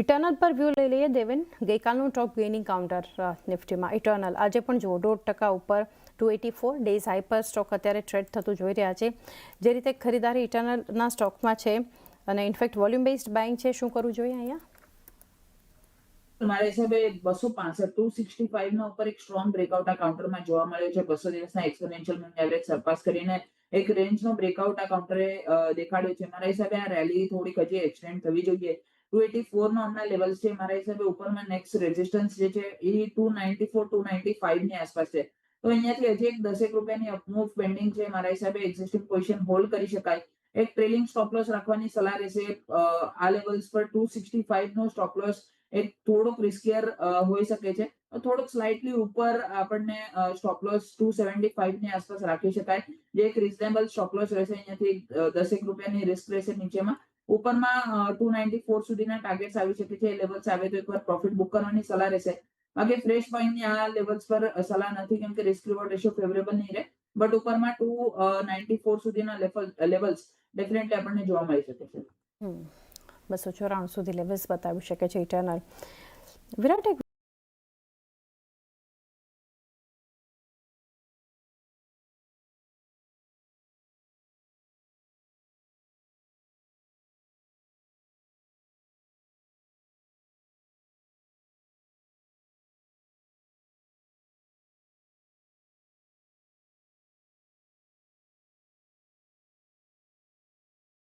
Eternal પર view લઈ લઈએ દેવેન. ગઈકાલનું ટોપ ગેઇનિંગ કાઉન્ટર નિફ્ટીમાં ઇટર્નલ આજે પણ જુઓ 1.5% ઉપર 284 ડેઝ હાઈ પર સ્ટોક અત્યારે ટ્રેડ થતું જોઈ રહ્યા છે. જે રીતે ખરીદારી ઇટર્નલના સ્ટોકમાં છે અને ઇનફેક્ટ વોલ્યુમ બેઝડ બાઇંગ છે, શું કરવું જોઈએ અહીંયા? મારા હિસાબે 265 265 ના ઉપર એક સ્ટ્રોંગ બ્રેકઆઉટ આ કાઉન્ટરમાં જોવા મળ્યો છે. 200 દિવસના એક્સપોનેન્શિયલ મૂવિંગ એવરેજ સરપાસ કરીને એક રેન્જનો બ્રેકઆઉટ આ કાઉન્ટરે દેખાડ્યો છે. મારા હિસાબે આ રેલી થોડીક હજી એક્સટેન્ડ થવી જોઈએ. 284 નો હમણાં લેવલ્સ છે. મારા હિસાબે ઉપરમાં નેક્સ્ટ રેઝિસ્ટન્સ જે છે એ 294 295 ની આસપાસ છે. તો અહીંયાથી હજી એક 10 રૂપિયાની અપમૂવ પેન્ડિંગ છે. મારા હિસાબે એક્ઝિસ્ટિંગ પોઝિશન હોલ્ડ કરી શકાય. એક ટ્રેલિંગ સ્ટોપ લોસ રાખવાની સલાહ રહેશે. આ લેવલ્સ પર 265 નો સ્ટોપ લોસ એક થોડોક રિસ્કિયર હોઈ શકે છે. થોડોક સ્લાઇટલી ઉપર આપણને સ્ટોપ લોસ 275 ની આસપાસ રાખી શકાય, જે એક રિઝનેબલ સ્ટોપ લોસ રહેશે. અહીંયાથી 10 રૂપિયાની રિસ્ક રહેશે નીચેમાં. ઉપરમાં 294 સુધીના ટાર્ગેટ્સ આવી શકે છે. એ લેવલ્સ આવે તો એકવાર પ્રોફિટ બુક કરવાની સલાહ રહેશે. બાકી ફ્રેશ બાઇંગની આ લેવલ્સ પર સલાહ નથી, કેમ કે રિસ્ક રિવોર્ડ રેશિયો ફેવરેબલ નહીં રહે. બટ ઉપરમાં 294 સુધીના લેવલ્સ ડેફિનેટલી આપણને જોવા મળી શકે છે. 294 સુધી લેવલ્સ બતાવી શકે છે ઇટર્નલ. વિરાટ,